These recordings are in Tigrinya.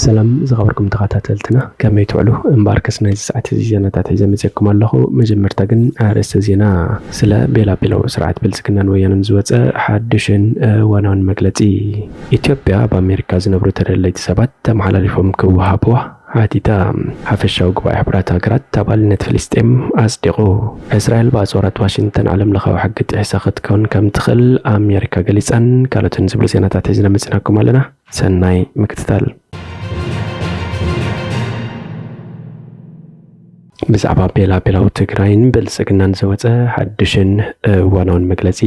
ሰላም ዝኸበርኩም ተኸታተልትና ከመይ ትውዕሉ እምባርከስ ናይ ሰዓት ዜናታት ሒዘ መጽኩም ኣለኹ። መጀመርታ ግን ኣርእስተ ዜና ስለ ቤላቤሎ ስርዓት ብልጽግናን ወያነን ዝወፀ ሓድሽን ዋናውን መግለጺ ኢትዮጵያ በአሜሪካ ዝነብሩ ተደለይቲ ሰባት ተመሓላሊፎም ክወሃብዋ ሓቲታ ሓፈሻዊ ጉባኤ ሕብራት ሃገራት ኣባልነት ፍልስጤም ኣጽዲቑ እስራኤል በኣጽዋራት ዋሽንግተን ዓለም ለኻዊ ሕጊ ጥሒሳ ክትከውን ከም ትኽእል ኣሜሪካ ገሊፃን ካልኦትን ዝብሉ ዜናታት ሒዝና መጽናኩም ኣለና። ሰናይ ምክትታል። ብዛዕባ ቤላቤሎ ትግራይን ብልጽግናን ዝወፀ ሓድሽን ዋናውን መግለጺ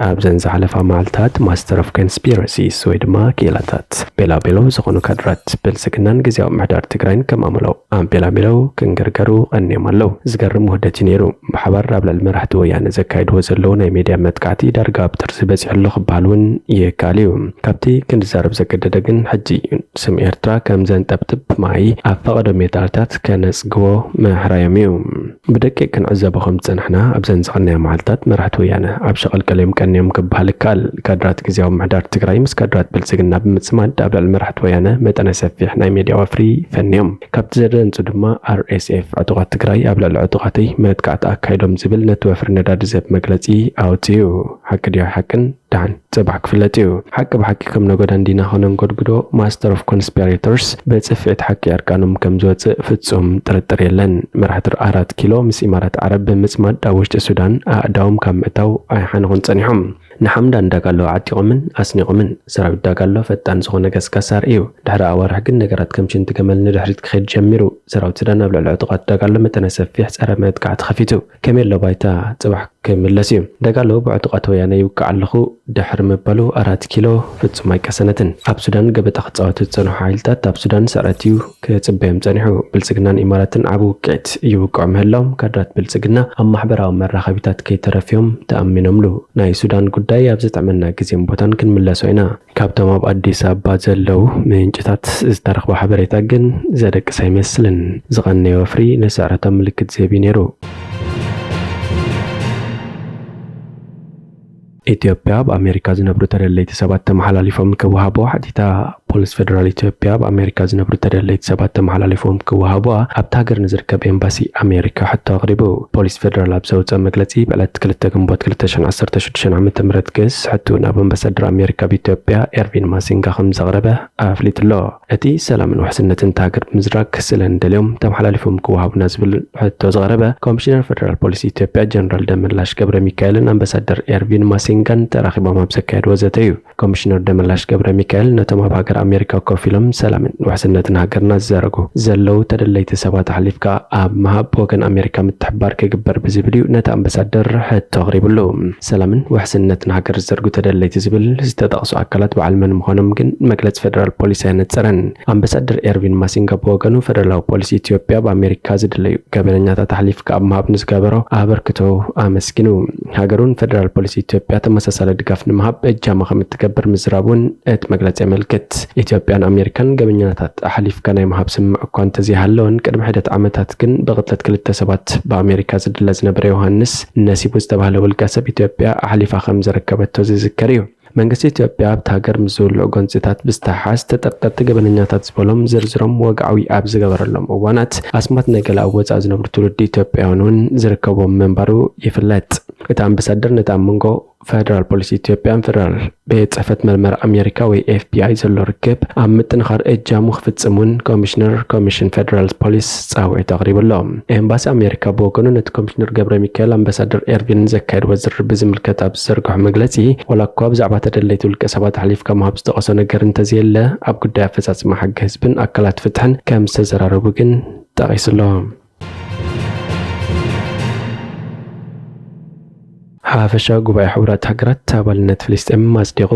ኣብዘን ዝሓለፋ መዓልትታት ማስተር ኦፍ ኮንስፒረሲስ ወይ ድማ ኬላታት ቤላቤሎ ዝኾኑ ካድራት ብልጽግናን ግዚያዊ ምሕዳር ትግራይን ከማመለው ኣብ ቤላቤሎ ክንገርገሩ ቀኒዮም ኣለው። ዝገርም ውህደት ነይሩ። ብሓባር ኣብ ልዕሊ መራሕቲ ወያነ ዘካይድዎ ዘለዉ ናይ ሚድያ መጥቃዕቲ ዳርጋ ኣብ ጥርሲ በፂሕሉ ክበሃል እውን ይካል እዩ። ካብቲ ክንዛረብ ዘገደደ ግን ሕጂ ስም ኤርትራ ከም ዘንጠብጥብ ማይ ኣብ ፈቐዶ ሜዳልታት ከነጽግቦ ምሕራዮም እዩ። ብደቂቅ ክንዕዘቦ ከም ዝጸናሕና ኣብዘን ዝቐነያ መዓልትታት መራሕቲ ወያነ ኣብ ሸቐልቀለዮም ቀኒዮም ክበሃል ይካል። ካድራት ግዚያዊ ምሕዳር ትግራይ ምስ ካድራት ብልጽግና ብምጽማድ ኣብ ልዕሊ መራሕቲ ወያነ መጠነ ሰፊሕ ናይ ሚድያ ወፍሪ ፈንዮም። ካብቲ ዘደንጹ ድማ RSF ዕጡቓት ትግራይ ኣብ ልዕሊ ዕጡቓተይ መጥቃዕቲ ኣካይዶም ዝብል ነቲ ወፍሪ ነዳዲ ዝህብ መግለጺ ኣውፅዩ። ሓቂ ድዮ ሓቅን ዳን ጽባሕ ክፍለጥ እዩ። ሓቂ ብሓቂ ከም ነጎዳ እንዲና ኾነን ጎድጉዶ ማስተር ኦፍ ኮንስፒሬተርስ በጽፍዕት ሓቂ ዕርቃኖም ከም ዝወፅእ ፍጹም ጥርጥር የለን። መራሕቲ 4 ኪሎ ምስ ኢማራት ዓረብ ብምጽማድ ኣብ ውሽጢ ሱዳን ኣእዳዎም ካብ ምእታው ኣይሓንኹን ጸኒሖም። ንሓምዳን ዳጋሎ ዓጢቖምን ኣስኒቖምን ሰራዊት ዳጋሎ ፈጣን ዝኾነ ገስጋስ ኣርእዩ። ድሕሪ ኣዋርሕ ግን ነገራት ከም ሽንቲ ገመል ንድሕሪት ክኸድ ጀሚሩ። ሰራዊት ሱዳን ኣብ ልዕሊ ዕጡቓት ዳጋሎ መጠነ ሰፊሕ ጸረ መጥቃዕቲ ኸፊቱ ከመይ ኣሎ ባይታ ጽባሕ ክምለስ እዩ። ዳጋሎ ብዕጡቓት ወያነ ይውቃዕ ኣለኹ ድሕሪ ምባሉ 4 ኪሎ ፍጹም ኣይቀሰነትን። ኣብ ሱዳን ገበጣ ክጻወቱ ዝጸንሑ ሓይልታት ኣብ ሱዳን ሰዕረትዩ ክጽበዮም ጸኒሑ። ብልጽግናን ኢማራትን ዓብ ውቅዕት ይውቅዑ ምህላዎም ካድራት ብልጽግና ኣብ ማሕበራዊ መራኸቢታት ከይተረፍዮም ተኣሚኖምሉ። ናይ ሱዳን ጉዳይ ኣብ ዝጥዕመና ግዜን ቦታን ክንምለሶ ኢና። ካብቶም ኣብ ኣዲስ ኣበባ ዘለው ምንጭታት ዝተረኽቦ ሓበሬታ ግን ዘደቅስ ኣይመስልን። ዝቐነየ ወፍሪ ንስዕረቶም ምልክት ዝህብ ነይሩ። ኢትዮጵያ በአሜሪካ ዝነብሩ ተደለይቲ ሰባት ተመሓላሊፎም ክወሃብዋ ሓቲታ ፖሊስ ፌደራል ኢትዮጵያ በአሜሪካ ዝነብሩ ተደለይቲ ሰባት ተመሓላሊፎም ክወሃብዋ ኣብቲ ሃገር ንዝርከብ ኤምባሲ ኣሜሪካ ሕቶ ኣቕሪቡ። ፖሊስ ፌደራል ኣብ ዘውፀ መግለጺ ብዕለት 2 ግንቦት 2016 ዓ.ም ገስ ሕቱ ናብ ኣምባሳደር ኣሜሪካ ብኢትዮጵያ ኤርቪን ማሲንጋ ከም ዘቕረበ ኣፍሊጡ ኣሎ። እቲ ሰላምን ውሕስነትን ሃገር ብምዝራግ ክስለን ደልዮም ተመሓላሊፎም ክወሃቡና ዝብል ሕቶ ዝቐረበ ኮሚሽነር ፌደራል ፖሊስ ኢትዮጵያ ጀነራል ደመላሽ ገብረ ሚካኤልን ኣምባሳደር ኤርቪን ማሲንጋን ተራኺቦም ኣብ ዘካየድዎ ዘተ እዩ። ኮሚሽነር ደመላሽ ገብረ ሚካኤል ነቶም ኣብ ሃገር ኣሜሪካ ኮፍ ኢሎም ሰላምን ውሕስነትን ሃገርና ዝዘረጉ ዘለው ተደለይቲ ሰባት ሓሊፍካ ኣብ መሃብ ወገን ኣሜሪካ ምትሕባር ክግበር ብዝብል እዩ ነቲ ኣምባሳደር ሕቶ ኣቕሪቡሉ። ሰላምን ውሕስነትን ሃገር ዝዘርጉ ተደለይቲ ዝብል ዝተጠቕሱ ኣካላት በዓል መን ምዃኖም ግን መግለፂ ፌደራል ፖሊስ ኣይነፀረን። ኣምባሳደር ኤርቪን ማሲንጋ ብወገኑ ፌደራላዊ ፖሊስ ኢትዮጵያ በኣሜሪካ ዝድለዩ ገበነኛታት ሓሊፍካ ኣብ መሃብ ንዝገበሮ ኣበርክቶ ኣመስጊኑ ሃገሩን ፌደራል ፖሊስ ኢትዮጵያ ተመሳሳሊ ድጋፍ ንምሃብ እጃማ ከም እትገብር ምዝራቡን እቲ መግለፂ የመልክት። ኢትዮጵያን ኣሜሪካን ገበኛታት ኣሕሊፍካ ናይ ምሃብ ስምዕ እኳ እንተዘይሃለወን ቅድሚ ሕደት ዓመታት ግን ብቕትለት 2 ሰባት በኣሜሪካ ዝድለ ዝነበረ ዮሃንስ ነሲቡ ዝተባሃለ ውልቀ ሰብ ኢትዮጵያ ኣሕሊፋ ከም ዘረከበቶ ዝዝከር እዩ። መንግስቲ ኢትዮጵያ ኣብቲ ሃገር ምስ ዝውልዑ ጎንፅታት ብዝተሓሓዝ ተጠርጠርቲ ገበነኛታት ዝበሎም ዝርዝሮም ወግዓዊ ኣብ ዝገበረሎም እዋናት ኣስማት ናይ ገለ ኣብ ወፃእ ዝነብሩ ትውልዲ ኢትዮጵያውያን እውን ዝርከቦም መንባሩ ይፍለጥ። እቲ ኣምባሳደር ነቲ ኣብ መንጎ ፌደራል ፖሊስ ኢትዮጵያን ፌደራል ቤት ጽሕፈት መርመሪ ኣሜሪካ ወይ FBI ዘሎ ርክብ ኣብ ምጥንኻር እጃሙ ክፍጽሙን ኮሚሽን ፌደራል ፖሊስ ጻውዒት ኣቕሪቡሎ። ኤምባሲ ኣሜሪካ ብወገኑ ነቲ ኮሚሽነር ገብረ ሚካኤል ኣምባሳደር ኤርቪን ዘካየድዎ ዝርርብ ዝምልከት ኣብ ዝዘርግሖ መግለጺ ዋላ እኳ ብዛዕባ ተደለይቲ ውልቀ ሰባት ሓሊፍካ ምሃብ ዝጠቐሶ ነገር እንተዘየለ ኣብ ጉዳይ ኣፈጻጽማ ሓቂ ህዝብን ኣካላት ፍትሕን ከም ዝተዘራረቡ ግን ጠቒሱሎ። ሓፈሻዊ ጉባኤ ሕብራት ሃገራት ኣባልነት ፍልስጤም ኣጽዲቑ።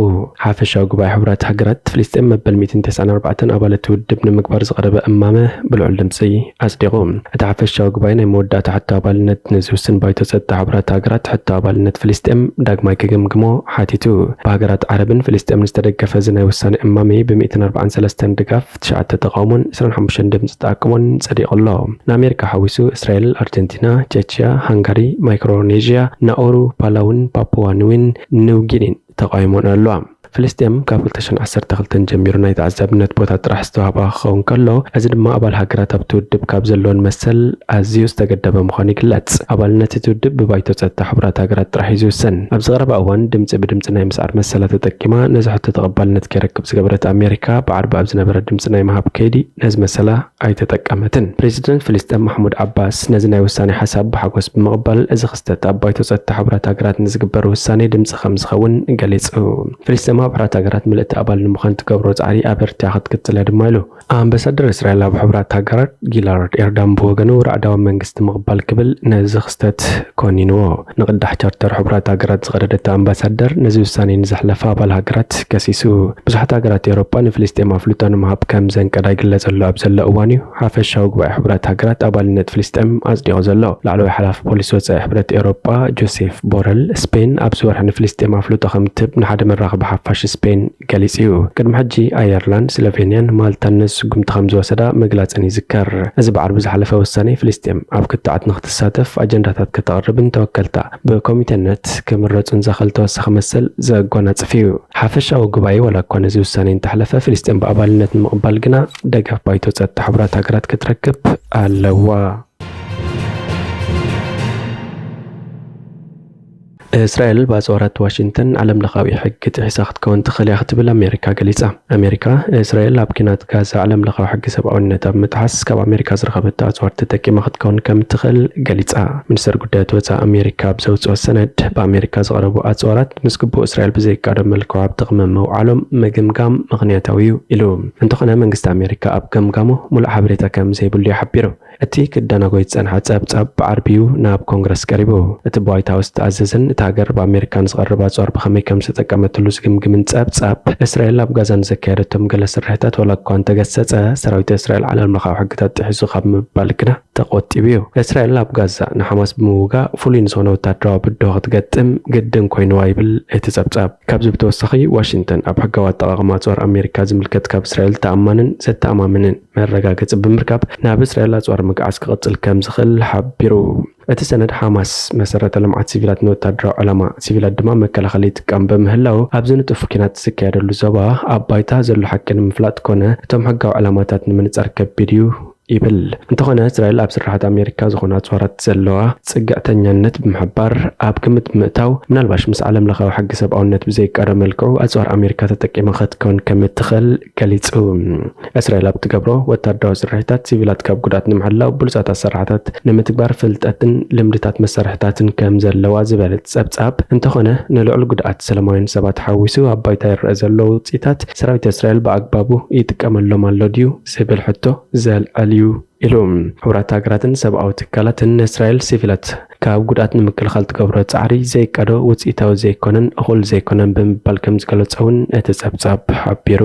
ሓፈሻዊ ጉባኤ ሕብራት ሃገራት ፍልስጤም መበል 194 ኣባላት ውድብ ንምግባር ዝቐረበ እማመ ብልዑል ድምፂ ኣጽዲቑ። እቲ ሓፈሻዊ ጉባኤ ናይ መወዳእታ ሕቶ ኣባልነት ንዝውስን ባይቶ ፀጥታ ሕብራት ሃገራት ሕቶ ኣባልነት ፍልስጤም ዳግማይ ክግምግሞ ሓቲቱ። ብሃገራት ዓረብን ፍልስጤምን ዝተደገፈ እዚ ናይ ውሳኔ እማመ ብ143 ድጋፍ 9 ተቃውሞን 25 ድምፂ ተኣቅቦን ጸዲቑ ኣሎ። ንኣሜሪካ ሓዊሱ እስራኤል፣ ኣርጀንቲና፣ ቼችያ፣ ሃንጋሪ፣ ማይክሮኔዥያ፣ ናኡሩ፣ ፓላውን ፓፑዋ ኒውን ኒው ጊኒን ተቃይሞን ኣለዋ። فلسطين ካብ 2012 ጀሚሩ ናይ ተዓዛብነት ቦታ ጥራሕ ዝተዋህባ ክኸውን ከሎ እዚ ድማ ኣባል ሃገራት ኣብ ትውድብ ካብ ዘለዎን መሰል ኣዝዩ ዝተገደበ ምዃኑ ይግለጽ። ኣባልነት እቲ ውድብ ብባይቶ ጸጥታ ሕቡራት ሃገራት ጥራሕ እዩ ዝውሰን። ኣብ ዝቐረበ እዋን ድምፂ ብድምፂ ናይ ምስዓር መሰላ ተጠቂማ ነዚ ሕቶ ተቐባልነት ከይረክብ ዝገበረት ኣሜሪካ ብዓርቢ ኣብ ዝነበረ ድምፂ ናይ ምሃብ ከይዲ ነዚ መሰላ ኣይተጠቀመትን። ፕሬዚደንት ፍልስጤም ማሕሙድ ዓባስ ነዚ ናይ ውሳኔ ሓሳብ ብሓጎስ ብምቕባል እዚ ክስተት ኣብ ባይቶ ጸጥታ ሕቡራት ሃገራት ንዝግበር ውሳኔ ድምፂ ከም ዝኸውን ገሊጹ። ፍልስጤም ኣብ ሕቡራት ሃገራት ምልእቲ ኣባል ንምዃን ትገብሮ ጻዕሪ ኣበርትያ ክትቅጽል ድማ ኢሉ። ኣምባሳደር እስራኤል ኣብ ሕቡራት ሃገራት ጊላርድ ኤርዳን ብወገኑ ራዕዳዊ መንግስቲ ምቕባል ክብል ነዚ ክስተት ኮኒንዎ። ንቕዳሕ ቻርተር ሕቡራት ሃገራት ዝቐደደት ኣምባሳደር ነዚ ውሳኔ ንዘሕለፈ ኣባል ሃገራት ከሲሱ። ብዙሓት ሃገራት ኤውሮጳ ንፍልስጤም ኣፍልጦ ንምሃብ ከም ዘንቀዳ ይግለጸሉ ኣብ ዘሎ እዋን እዩ ሓፈሻዊ ጉባኤ ሕቡራት ሃገራት ኣባልነት ፍልስጤም ኣጽዲቑ ዘሎ። ላዕለዋይ ሓላፊ ፖሊሲ ወጻኢ ሕብረት ኤውሮጳ ጆሴፍ ቦረል ስፔን ኣብ ዝወርሒ ንፍልስጤም ኣፍልጦ ከም እትህብ ንሓደ መራኸቢ ሓፋሽ ስፔን ገሊጹ እዩ። ቅድሚ ሕጂ ኣየርላንድ፣ ስሎቬንያን ማልታን ነዚ ስጉምቲ ከም ዝወሰዳ ምግላጽን ይዝከር። እዚ ብዓርቢ ዝሓለፈ ውሳኔ ፍልስጤም ኣብ ክትዓት ንኽትሳተፍ ኣጀንዳታት ከተቕርብን ተወከልታ ብኮሚቴነት ክምረጹን ዘኽእል ተወሳኺ መሰል ዘጎናጽፍ እዩ። ሓፈሻዊ ጉባኤ ዋላ እኳ ነዚ ውሳኔ እንተሕለፈ ፍልስጤም ብኣባልነት ንምቕባል ግና ደገፍ ባይቶ ጸጥታ ሕቡራት ሃገራት ክትረክብ ኣለዋ። እስራኤል በአጽዋራት ዋሽንግተን ዓለም ለኻዊ ሕጊ ጥሒሳ ክትከውን ትኽእል እያ ክትብል ኣሜሪካ ገሊጻ። ኣሜሪካ እስራኤል ኣብ ኪናት ጋዛ ዓለም ለኻዊ ሕጊ ሰብኣውነት ኣብ ምጥሓስ ካብ ኣሜሪካ ዝረኸበቶ ኣጽዋር ተጠቂማ ክትከውን ከም ትኽእል ገሊጻ። ሚኒስትር ጉዳያት ወጻኢ ኣሜሪካ ብዘውፅኦ ሰነድ በኣሜሪካ ዝቐረቡ ኣጽዋራት ምስ ግቡእ እስራኤል ብዘይቃዶ መልክዑ ኣብ ጥቕሚ ምውዓሎም ምግምጋም ምኽንያታዊ እዩ ኢሉ። እንተኾነ መንግስቲ ኣሜሪካ ኣብ ገምጋሙ ሙሉእ ሓበሬታ ከም ዘይብሉ ይሓቢሩ። እቲ ክዳናጎይ ዝጸንሐ ጸብጻብ ብዓርቢዩ ናብ ኮንግረስ ቀሪቡ። እቲ ብዋይት ሃውስ ተኣዘዘን እቲ ሃገር በኣሜሪካ ዝቐረበ ኣጽዋር ብኸመይ ከም ዝተጠቀመትሉ ዝግምግምን ጸብጻብ እስራኤል ኣብ ጋዛ ንዘካየደቶም ገለ ስርሕታት ዋላ እኳ እንተገሰጸ ሰራዊት እስራኤል ዓለም ለኻዊ ሕግታት ጥሒሱ ካብ ምባል ግና ተቆጢቡ እዩ። እስራኤል ኣብ ጋዛ ንሓማስ ብምውጋእ ፍሉይ ዝኾነ ወታደራዊ ብድሆ ክትገጥም ግድን ኮይኑዋ ይብል እቲ ጸብጻብ። ካብዚ ብተወሳኺ ዋሽንግተን ኣብ ሕጋዊ ኣጠቓቕማ ኣጽዋር ኣሜሪካ ዝምልከት ካብ እስራኤል ተኣማንን ዘተኣማምንን መረጋገፂ ብምርካብ ናብ እስራኤል ኣጽዋር ምግዓዝ ክቕጽል ከም ዝኽእል ሓቢሩ። እቲ ሰነድ ሓማስ መሰረተ ልምዓት ሲቪላት ንወታደራዊ ዕላማ ሲቪላት ድማ መከላኸሊ ይጥቀም በምህላው ኣብ ዝንጥፍ ኩናት ዝካየደሉ ዞባ ኣብ ባይታ ዘሎ ሓቂ ንምፍላጥ ኮነ እቶም ሕጋዊ ዕላማታት ንምንጻር ከቢድ እዩ ይብል። እንተኾነ እስራኤል ኣብ ስራሓት ኣሜሪካ ዝኾነ ኣጽዋራት ዘለዋ ጽግዕተኛነት ብምሕባር ኣብ ግምት ምእታው ምናልባሽ ምስ ዓለም ለኻዊ ሕጊ ሰብኣውነት ብዘይቃዶ መልክዑ ኣጽዋር ኣሜሪካ ተጠቂማ ክትከውን ከም እትኽእል ገሊጹ። እስራኤል ኣብ ትገብሮ ወታደራዊ ስራሕታት ሲቪላት ካብ ጉድኣት ንምሕላው ብሉጻት ኣሰራርሓታት ንምትግባር ፍልጠትን ልምድታት መሳርሕታትን ከም ዘለዋ ዝበለት ጸብጻብ እንተኾነ ንልዑል ጉድኣት ሰላማውያን ሰባት ሓዊሱ ኣብ ባይታ ይርአ ዘሎ ውጽኢታት ሰራዊት እስራኤል ብኣግባቡ ይጥቀመሎም ኣሎ ድዩ ዝብል ሕቶ ዘልዓል እዩ ኢሉ። ሕቡራት ሃገራትን ሰብኣዊ ትካላትን እስራኤል ሲቪላት ካብ ጉድኣት ንምክልኻል ትገብሮ ጻዕሪ ዘይቃዶ ውጽኢታዊ ዘይኮነን እኹል ዘይኮነን ብምባል ከም ዝገለጸውን እቲ ጸብጻብ ሓቢሩ።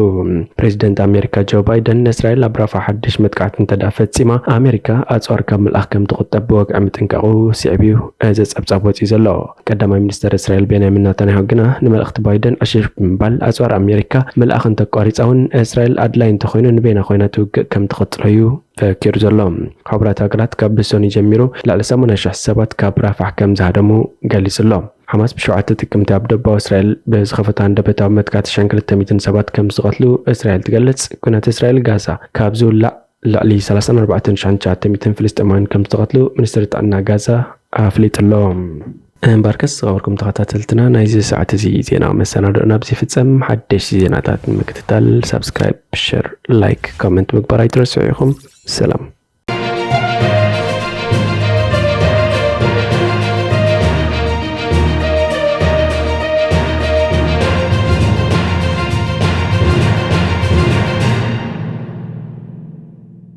ፕሬዚደንት ኣሜሪካ ጆ ባይደን እስራኤል ኣብ ራፋ ሓድሽ መጥቃዕቲ እንተዳ ፈጺማ ኣሜሪካ ኣጽዋር ካብ ምልኣኽ ከም ትቁጠብ ብወግዒ ምጥንቃቑ ስዕብዩ እዚ ጸብጻብ ወፂኡ ዘሎ። ቀዳማይ ሚኒስትር እስራኤል ቤንያሚን ኔታንያሁ ግና ንመልእኽቲ ባይደን ዕሽሽ ብምባል ኣጽዋር ኣሜሪካ ምልኣኽ እንተቋሪፃውን እስራኤል ኣድላይ እንተኮይኑ ንቤና ኮይና ትውግእ ከም ትቕጽሎ እዩ ፈኪሩ ዘሎ። ሕቡራት ሃገራት ካብ ብሶኒ ጀሚሩ ልዕሊ 80,000 ሰባት ካብ ራፋሕ ከም ዝሃደሙ ገሊጹ ኣሎ። ሓማስ ብሸውዓተ ጥቅምቲ ኣብ ደቡባዊ እስራኤል ብዝኸፈተ አንደበታዊ መጥቃዕቲ 200 ሰባት ከም ዝቐትሉ እስራኤል ትገልጽ። ኩናት እስራኤል ጋዛ ካብ ዝውላዕ ልዕሊ 34,900 ፍልስጤማውያን ከም ዝተቐትሉ ሚኒስትሪ ጥዕና ጋዛ ኣፍሊጡ ኣሎ። እምበርከስ ዝኸበርኩም ተኸታተልትና ናይዚ ሰዓት እዚ ዜና መሰናዶና ኣብዚ ፍጸም። ሓደሽ ዜናታት ንምክትታል ሰብስክራይብ፣ ሼር፣ ላይክ፣ ኮሜንት ምግባር ኣይትረስዑ ኢኹም። ሰላም።